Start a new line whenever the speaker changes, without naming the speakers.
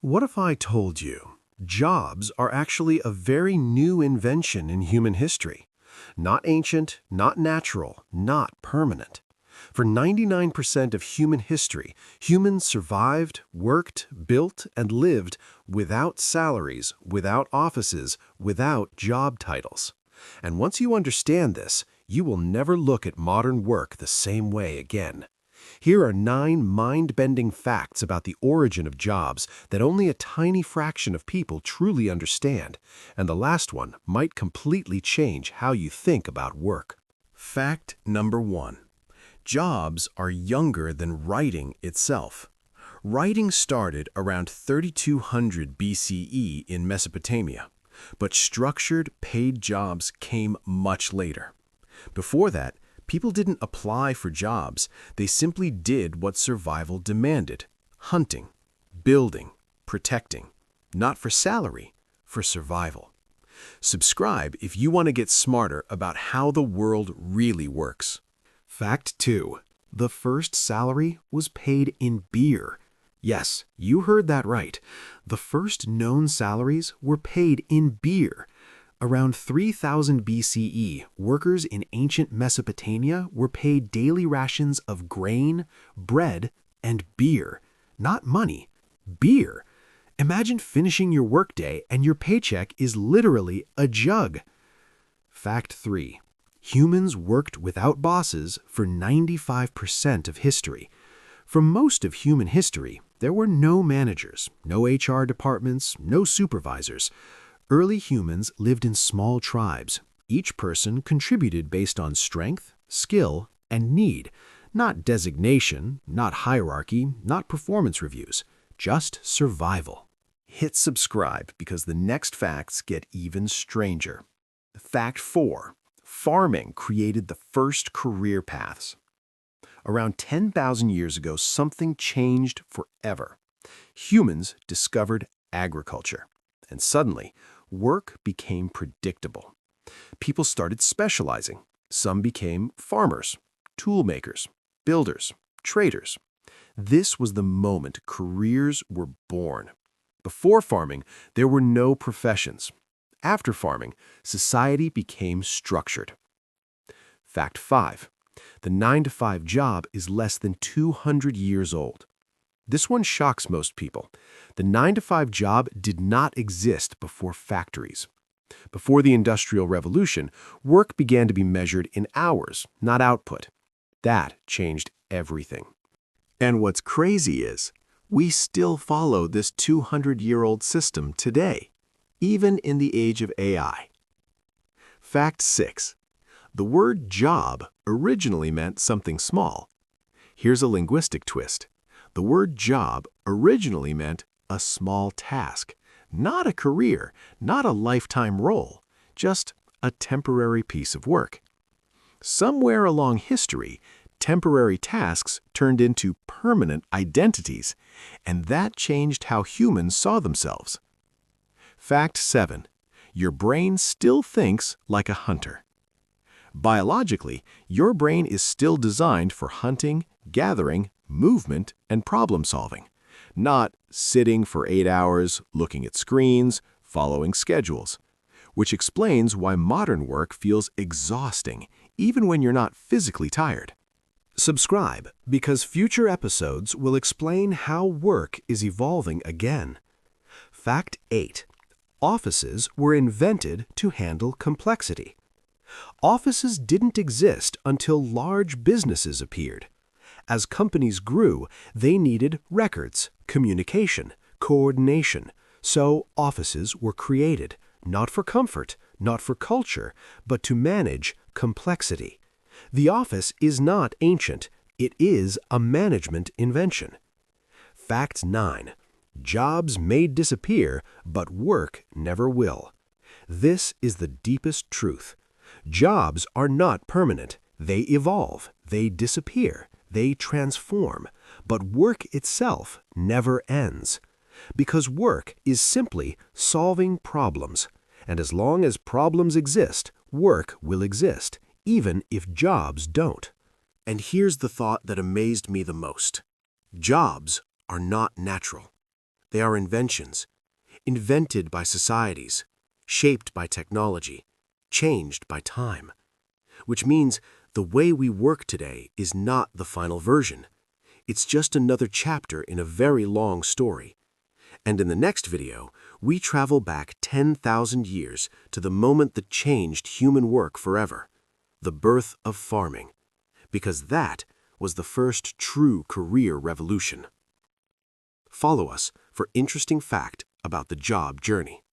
What if I told you jobs are actually a very new invention in human history? Not ancient, not natural, not permanent. For 99% of human history, humans survived, worked, built, and lived without salaries, without offices, without job titles. And once you understand this, you will never look at modern work the same way again. Here are 9 mind-bending facts about the origin of jobs that only a tiny fraction of people truly understand, and the last one might completely change how you think about work.
Fact number 1. Jobs are younger than writing itself. Writing started around 3200 BCE in Mesopotamia, but structured, paid jobs came much later. Before that, people didn't apply for jobs, they simply did what survival demanded: hunting, building, protecting. Not for salary, for survival. Subscribe if you want to get smarter about how the world really works.
Fact 2. The first salary was paid in beer. Yes, you heard that right. The first known salaries were paid in beer. Around 3000 BCE, workers in ancient Mesopotamia were paid daily rations of grain, bread, and beer. Not money, beer. Imagine finishing your workday and your paycheck is literally a jug. Fact 3. Humans worked without bosses for 95% of history. For most of human history, there were no managers, no HR departments, no supervisors. Early humans lived in small tribes. Each person contributed based on strength, skill, and need, not designation, not hierarchy, not performance reviews, just survival. Hit subscribe because the next facts get even stranger. Fact 4. Farming created the first career paths. Around 10,000 years ago, something changed forever. Humans discovered agriculture, and suddenly, work became predictable. People started specializing. Some became farmers, tool makers, builders, traders. This was the moment careers were born. Before farming, there were no professions. After farming, society became structured. Fact 5. The 9-to-5 job is less than 200 years old. This one shocks most people. The 9-to-5 job did not exist before factories. Before the Industrial Revolution, work began to be measured in hours, not output. That changed everything. And what's crazy is, we still follow this 200-year-old system today, even in the age of AI. Fact 6. The word job originally meant something small. Here's a linguistic twist. The word job originally meant a small task, not a career, not a lifetime role, just a temporary piece of work. Somewhere along history, temporary tasks turned into permanent identities, and that changed how humans saw themselves. Fact 7. Your brain still thinks like a hunter. Biologically, your brain is still designed for hunting, gathering, movement, and problem-solving, not sitting for 8 hours, looking at screens, following schedules, which explains why modern work feels exhausting, even when you're not physically tired. Subscribe, because future episodes will explain how work is evolving again. Fact 8. Offices were invented to handle complexity. Offices didn't exist until large businesses appeared. As companies grew, they needed records, communication, coordination. So offices were created, not for comfort, not for culture, but to manage complexity. The office is not ancient. It is a management invention. Fact 9. Jobs may disappear, but work never will. This is the deepest truth. Jobs are not permanent. They evolve, they disappear, they transform, but work itself never ends. Because work is simply solving problems, and as long as problems exist, work will exist, even if jobs don't. And here's the thought that amazed me the most. Jobs are not natural. They are inventions, invented by societies, shaped by technology, changed by time. Which means the way we work today is not the final version. It's just another chapter in a very long story. And in the next video, we travel back 10,000 years to the moment that changed human work forever, the birth of farming, because that was the first true career revolution. Follow us for interesting fact about the job journey.